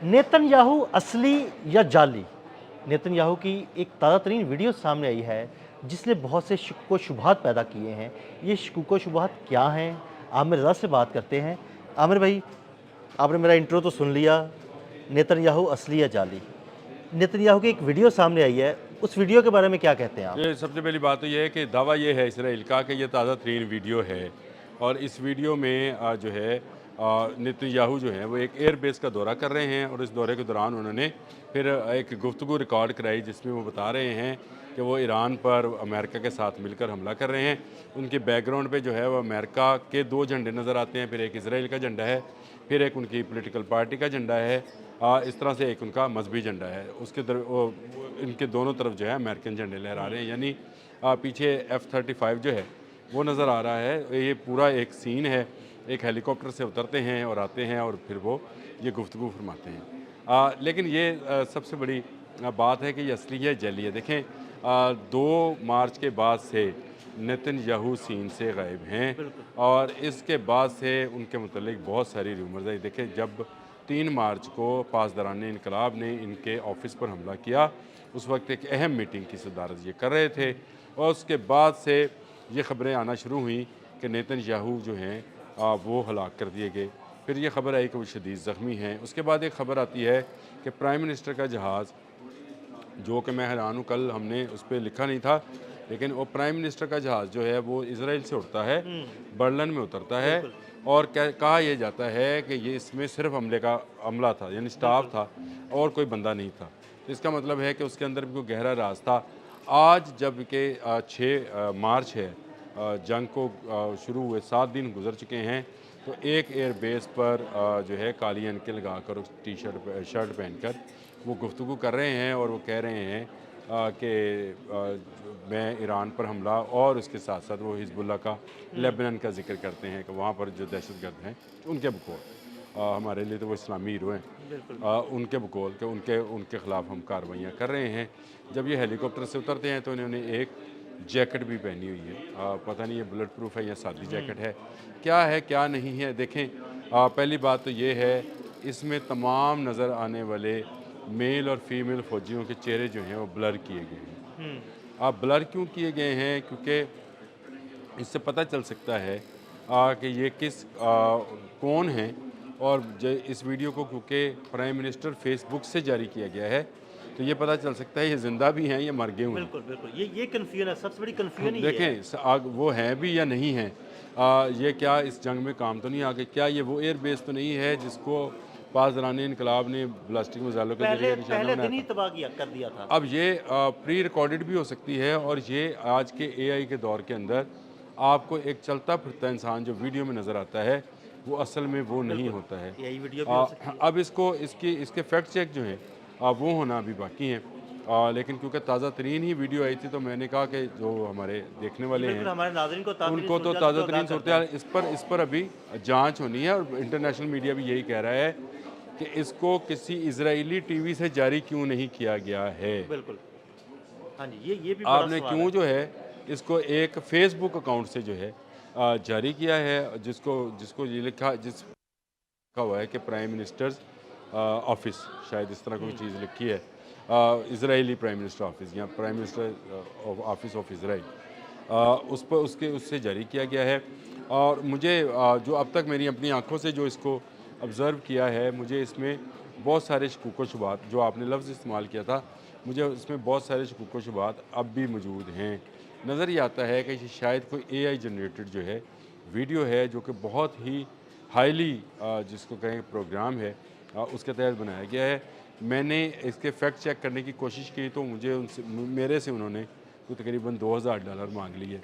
Netanyahu असली या जाली? नेतन्याहू की एक ताज़ा तरीन वीडियो सामने आई है जिसने बहुत से शक व शुबहात पैदा किए हैं। ये शक व शुबहात क्या हैं? आमिर रज़ा से बात करते हैं। आमिर भाई, आपने मेरा इंट्रो तो सुन लिया, नेतन्याहू असली या जाली? नेतन्याहू की एक वीडियो सामने आई है, उस वीडियो के बारे में क्या कहते हैं आप? ये सबसे पहली बात तो ये है कि दावा ये है इसराइल का कि ये ताज़ा तरीन वीडियो है और इस वीडियो में जो है नेतन्याहू जो है वो एक एयर बेस का दौरा कर रहे हैं और इस दौरे के दौरान उन्होंने फिर एक गुफ्तगू रिकॉर्ड कराई जिसमें वो बता रहे हैं कि वो ईरान पर अमेरिका के साथ मिलकर हमला कर रहे हैं। उनके बैकग्राउंड पे जो है वो अमेरिका के दो झंडे नज़र आते हैं, फिर एक इसराइल का झंडा है, फिर एक उनकी पॉलिटिकल पार्टी का झंडा है, इस तरह से एक उनका मजहबी झंडा है। उसके इनके दोनों तरफ जो है अमेरिकन झंडे लहरा रहे हैं, यानी पीछे F-35 जो है वो नज़र आ रहा है। ये पूरा एक सीन है, एक हेलीकॉप्टर से उतरते हैं और आते हैं और फिर वो ये गुफ्तगू फरमाते हैं। लेकिन ये सबसे बड़ी बात है कि ये असली है जैली है। देखें 2 मार्च के बाद से नेतन्याहू सीन से गायब हैं और इसके बाद से उनके मुतल्लिक बहुत सारी रूमर्स आई। देखें जब 3 मार्च को पासदारान इनकलाब ने इनके ऑफिस पर हमला किया, उस वक्त एक अहम मीटिंग की सदारत ये कर रहे थे और उसके बाद से ये ख़बरें आना शुरू हुई कि नेतन्याहू जो हैं वो हलाक कर दिए गए। फिर ये ख़बर आई कि वो शदीद ज़ख्मी हैं। उसके बाद एक ख़बर आती है कि प्राइम मिनिस्टर का जहाज़, जो कि मैं हैरान हूँ, कल हमने उस पर लिखा नहीं था, लेकिन वो प्राइम मिनिस्टर का जहाज़ जो है वो इसराइल से उड़ता है, बर्लिन में उतरता है और कहा यह जाता है कि ये इसमें सिर्फ अमला था, यानी स्टाफ था और कोई बंदा नहीं था। तो इसका मतलब है कि उसके अंदर भी कोई गहरा राज था। आज जब के 6 मार्च है, जंग को शुरू हुए 7 दिन गुजर चुके हैं, तो एक एयर बेस पर जो है काली ऐनकें लगाकर टी शर्ट पहनकर वो गुफ्तगू कर रहे हैं और वो कह रहे हैं कि मैं ईरान पर हमला और उसके साथ साथ वो हिजबुल्लाह का लेबनान का जिक्र करते हैं कि वहाँ पर जो दहशतगर्द हैं उनके बकौल, हमारे लिए तो वो इस्लामी हीरो हैं, उनके बकौल के उनके ख़िलाफ़ हम कार्रवाइयाँ कर रहे हैं। जब ये हेलीकॉप्टर से उतरते हैं तो इन्होंने एक जैकेट भी पहनी हुई है, पता नहीं ये बुलेट प्रूफ है या सादी जैकेट है, क्या है क्या नहीं है। देखें पहली बात तो ये है, इसमें तमाम नज़र आने वाले मेल और फीमेल फ़ौजियों के चेहरे जो हैं वो ब्लर किए गए हैं। आप ब्लर क्यों किए गए हैं? क्योंकि इससे पता चल सकता है कि ये कौन हैं और इस वीडियो को क्योंकि प्राइम मिनिस्टर फेसबुक से जारी किया गया है, तो ये पता चल सकता है ये ज़िंदा भी हैं, ये मर गए हुए हैं। बिल्कुल, बिल्कुल। ये कन्फ्यूजन है, सबसे बड़ी कन्फ्यूजन ही ये है। देखें वो हैं भी या नहीं हैं, ये क्या इस जंग में काम तो नहीं आ गए? क्या ये वो एयर बेस तो नहीं है जिसको पासदारान इनकलाब ने ब्लास्टिक मिसाइलों के जरिए निशाना पहले बनाया दिन ही था? तबाह किया कर दिया था। अब ये प्री रिकॉर्डेड भी हो सकती है और ये आज के एआई के दौर के अंदर आपको एक चलता फिरता इंसान जो वीडियो में नज़र आता है वो असल में वो नहीं होता है। यही वीडियो भी हो सकती है। अब इसके फैक्ट चेक जो हैं वो होना अभी बाकी हैं, लेकिन क्योंकि ताज़ा तरीन ही वीडियो आई थी तो मैंने कहा कि जो हमारे देखने वाले हैं हमारे नाज़रीन को उनको तो ताज़ा तरीन सूरत हाल इस पर अभी जांच होनी है और इंटरनेशनल मीडिया भी यही कह रहा है कि इसको किसी इजरायली टीवी से जारी क्यों नहीं किया गया है। बिल्कुल। हाँ जी, ये भी बड़ा आपने सवाल क्यों है। जो है इसको एक फेसबुक अकाउंट से जो है जारी किया है, जिसको ये लिखा हुआ है कि प्राइम मिनिस्टर्स ऑफिस, शायद इस तरह कोई चीज़ लिखी है, इजरायली प्राइम मिनिस्टर ऑफिस या prime minister office of Israel, उससे जारी किया गया है। और मुझे जो अब तक मेरी अपनी आंखों से जो इसको ऑब्ज़र्व किया है, मुझे इसमें बहुत सारे शकूक व शुबहात, जो आपने लफ्ज़ इस्तेमाल किया था, मुझे इसमें बहुत सारे शकूक व शुबहात अब भी मौजूद हैं। नज़र ये आता है कि शायद कोई एआई जनरेटेड जो है वीडियो है, जो कि बहुत ही हाईली जिसको कहें प्रोग्राम है, उसके तहत बनाया गया है। मैंने इसके फैक्ट चेक करने की कोशिश की तो मेरे से उन्होंने तो तकरीबन $2000 मांग लिए।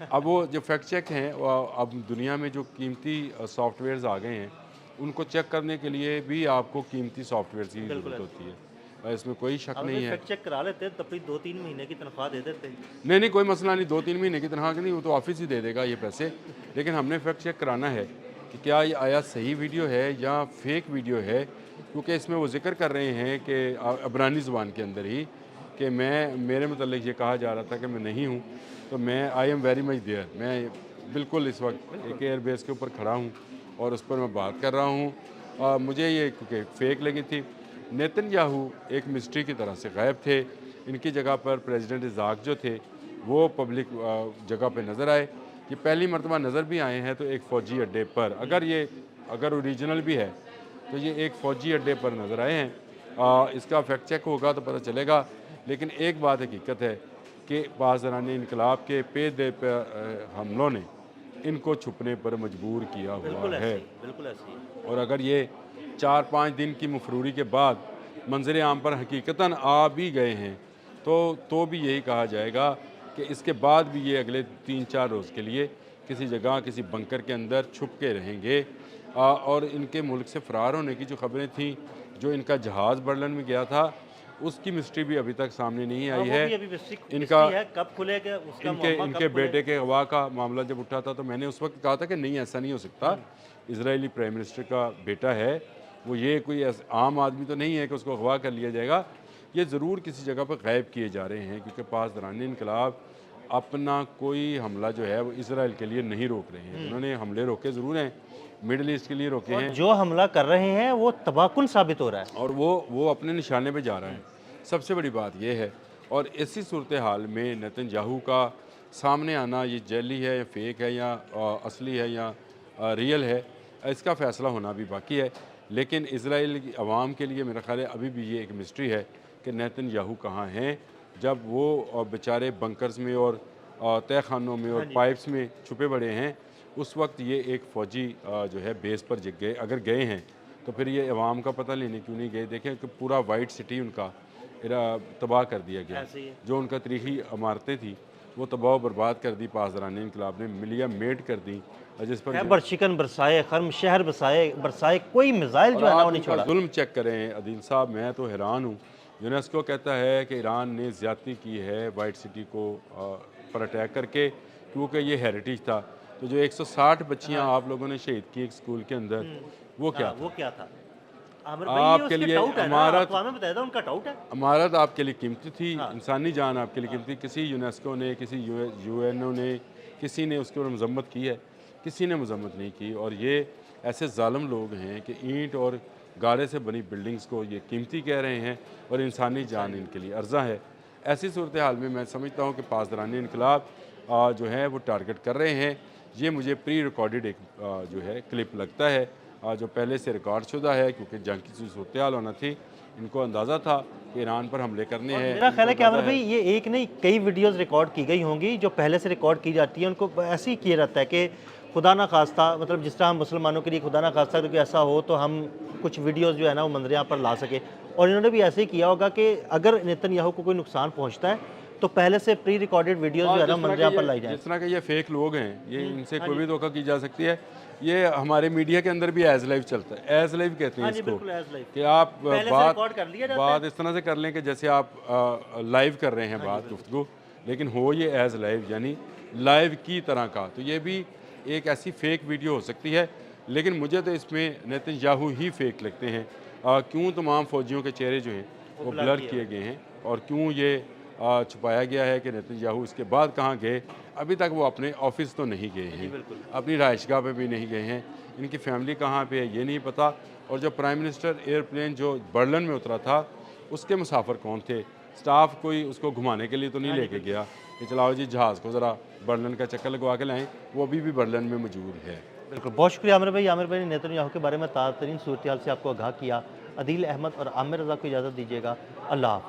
अब वो जो फैक्ट चेक हैं, अब दुनिया में जो कीमती सॉफ्टवेयर्स आ गए हैं, उनको चेक करने के लिए भी आपको कीमती सॉफ्टवेयर की ज़रूरत होती है, इसमें कोई शक नहीं है। फैक्ट चेक करा लेते तो फिर 2-3 महीने की तनख्वाह दे देते। नहीं कोई मसला नहीं, 2-3 महीने की तनख्वाह की नहीं, वो तो ऑफिस ही दे देगा ये पैसे। लेकिन हमने फैक्ट चेक कराना है कि क्या ये आया सही वीडियो है या फेक वीडियो है, क्योंकि इसमें वो जिक्र कर रहे हैं कि अबरानी ज़ुबान के अंदर ही कि मेरे मतलब ये कहा जा रहा था कि मैं नहीं हूँ, तो मैं I am very much there, मैं बिल्कुल इस वक्त एक एयर बेस के ऊपर खड़ा हूँ और उस पर मैं बात कर रहा हूँ। मुझे ये क्योंकि फ़ेक लगी थी, नेतन्याहू एक मिस्ट्री की तरह से गायब थे। इनकी जगह पर प्रेसिडेंट इज़ाक जो थे वो पब्लिक जगह पे नज़र आए। ये पहली मरतबा नज़र भी आए हैं तो एक फ़ौजी अड्डे पर, अगर ओरिजिनल भी है तो ये एक फ़ौजी अड्डे पर नज़र आए हैं। इसका फैक्ट चेक होगा तो पता चलेगा, लेकिन एक बात हकीकत है कि पासदारान इनकलाब के पे दे हमलों ने इनको छुपने पर मजबूर किया हुआ है। बिल्कुल ऐसे ही। और अगर ये 4-5 दिन की मफरूरी के बाद मंजर आम पर हकीकतन आ भी गए हैं तो भी यही कहा जाएगा कि इसके बाद भी ये अगले 3-4 रोज़ के लिए किसी जगह किसी बंकर के अंदर छुप के रहेंगे। और इनके मुल्क से फ़रार होने की जो खबरें थीं, जो इनका जहाज़ बर्लिन में गया था, उसकी मिस्ट्री भी अभी तक सामने नहीं आई है। इनका कब खुलेगा उसका इनके बेटे के अगवा का मामला जब उठा था तो मैंने उस वक्त कहा था कि नहीं, ऐसा नहीं हो सकता। इजरायली प्राइम मिनिस्टर का बेटा है वो, ये कोई आम आदमी तो नहीं है कि उसको अगवा कर लिया जाएगा। ये ज़रूर किसी जगह पर गायब किए जा रहे हैं, क्योंकि पासदारान इनकलाब अपना कोई हमला जो है वो इसराइल के लिए नहीं रोक रहे हैं। उन्होंने हमले रोके ज़रूर हैं, मिडल ईस्ट के लिए रोके हैं, जो हमला कर रहे हैं वो तबाहकुन साबित हो रहा है और वो अपने निशाने पे जा रहा है। सबसे बड़ी बात यह है। और इसी सूरत हाल में नेतन्याहू का सामने आना, ये जेली है या फेक है या असली है या रियल है, इसका फ़ैसला होना भी बाकी है। लेकिन इजराइल की आवाम के लिए मेरा ख्याल है अभी भी ये एक मिस्ट्री है कि नेतन्याहू कहाँ हैं। जब वो बेचारे बंकर्स में और तह खानों में और पाइप्स में छुपे पड़े हैं, उस वक्त ये एक फ़ौजी जो है बेस पर जग गए। अगर गए हैं तो फिर ये अवाम का पता लेने क्यों नहीं गए? देखें कि पूरा वाइट सिटी उनका तबाह कर दिया गया। जो उनका तारीखी इमारतें थी वो तबाह बर्बाद कर दी पासदारान इनकलाब ने, मिलिया मेड कर दी, जिस पर चिकन बरसाए, खर्म शहर बरसाए, कोई मिसाइल जो है ना वो नहीं छोड़ा। जुल्म चेक करें अदील साहब, मैं तो हैरान हूँ। यूनेस्को कहता है कि ईरान ने ज़्यादती की है वाइट सिटी को पर अटैक करके, क्योंकि ये हेरिटेज था। तो जो 160 बच्चियाँ आप लोगों ने शहीद की एक स्कूल के अंदर, वो क्या था? आपके लिए अमारत आपके लिए कीमती थी। इंसानी जान आपके लिए कीमती। किसी यूनेस्को ने, किसी यूएनओ ने, किसी ने उसके ऊपर मजम्मत की है? किसी ने मजम्मत नहीं की। और ये ऐसे जालिम लोग हैं कि ईंट और गारे से बनी बिल्डिंग्स को ये कीमती कह रहे हैं और इंसानी जान इनके लिए अर्जा है। ऐसी सूरत हाल में मैं समझता हूँ कि पासदारान इनकलाब जो है वो टारगेट कर रहे हैं। ये मुझे प्री रिकॉर्डेड एक जो है क्लिप लगता है, जो पहले से रिकॉर्ड शुदा है, क्योंकि जंग की सूरत हाल होना थी। इनको अंदाज़ा था कि ईरान पर हमले करने हैं। मेरा ख्याल है कि आमिर भाई ये एक नहीं कई वीडियोस रिकॉर्ड की गई होंगी जो पहले से रिकॉर्ड की जाती है। उनको ऐसे ही किया जाता है कि खुदा ना खास्ता, मतलब जिस तरह हम मुसलमानों के लिए खुदा ना खास्ता तो कि ऐसा हो तो हम कुछ वीडियोस जो है ना वो मंजर यहाँ पर ला सके। और इन्होंने भी ऐसे ही किया होगा कि अगर नेतन्याहू को कोई नुकसान पहुँचता है तो पहले से प्री रिकॉर्डेड वीडियोस जो है ना मंजर यहाँ पर लाई जाए। जिस तरह के ये फेक लोग हैं, ये इनसे कोई भी धोखा की जा सकती है। ये हमारे मीडिया के अंदर भी एज लाइव चलता है। एज लाइव कहते हैं इसको, कि आप बात इस तरह से कर लें कि जैसे आप लाइव कर रहे हैं बात गुफ्तगू, लेकिन हो ये एज लाइव, यानी लाइव की तरह का। तो ये भी एक ऐसी फेक वीडियो हो सकती है। लेकिन मुझे तो इसमें नेतन्याहू ही फेक लगते हैं। क्यों तमाम फ़ौजियों के चेहरे जो हैं वो ब्लर किए गए हैं, और क्यों ये छुपाया गया है कि नेतन्याहू इसके बाद कहाँ गए? अभी तक वो अपने ऑफिस तो नहीं गए हैं, अपनी रहायशगाह पे भी नहीं गए हैं। इनकी फैमिली कहाँ पे है ये नहीं पता। और जो प्राइम मिनिस्टर एयरप्लेन जो बर्लिन में उतरा था उसके मुसाफिर कौन थे? स्टाफ कोई उसको घुमाने के लिए तो नहीं लेके गया कि चलाओ जी जहाज़ को ज़रा बर्लिन का चक्कर लगवा के लाएँ। वो अभी भी बर्लिन में मौजूद है। बिल्कुल, बहुत शुक्रिया आमिर भाई। आमिर भाई ने नेतन्याहू के बारे में ताज़ा तरीन सूरत हाल से आपको आगाह किया। अदील अहमद और आमिर रज़ा को इजाज़त दीजिएगा। अल्लाह हाफ़िज़।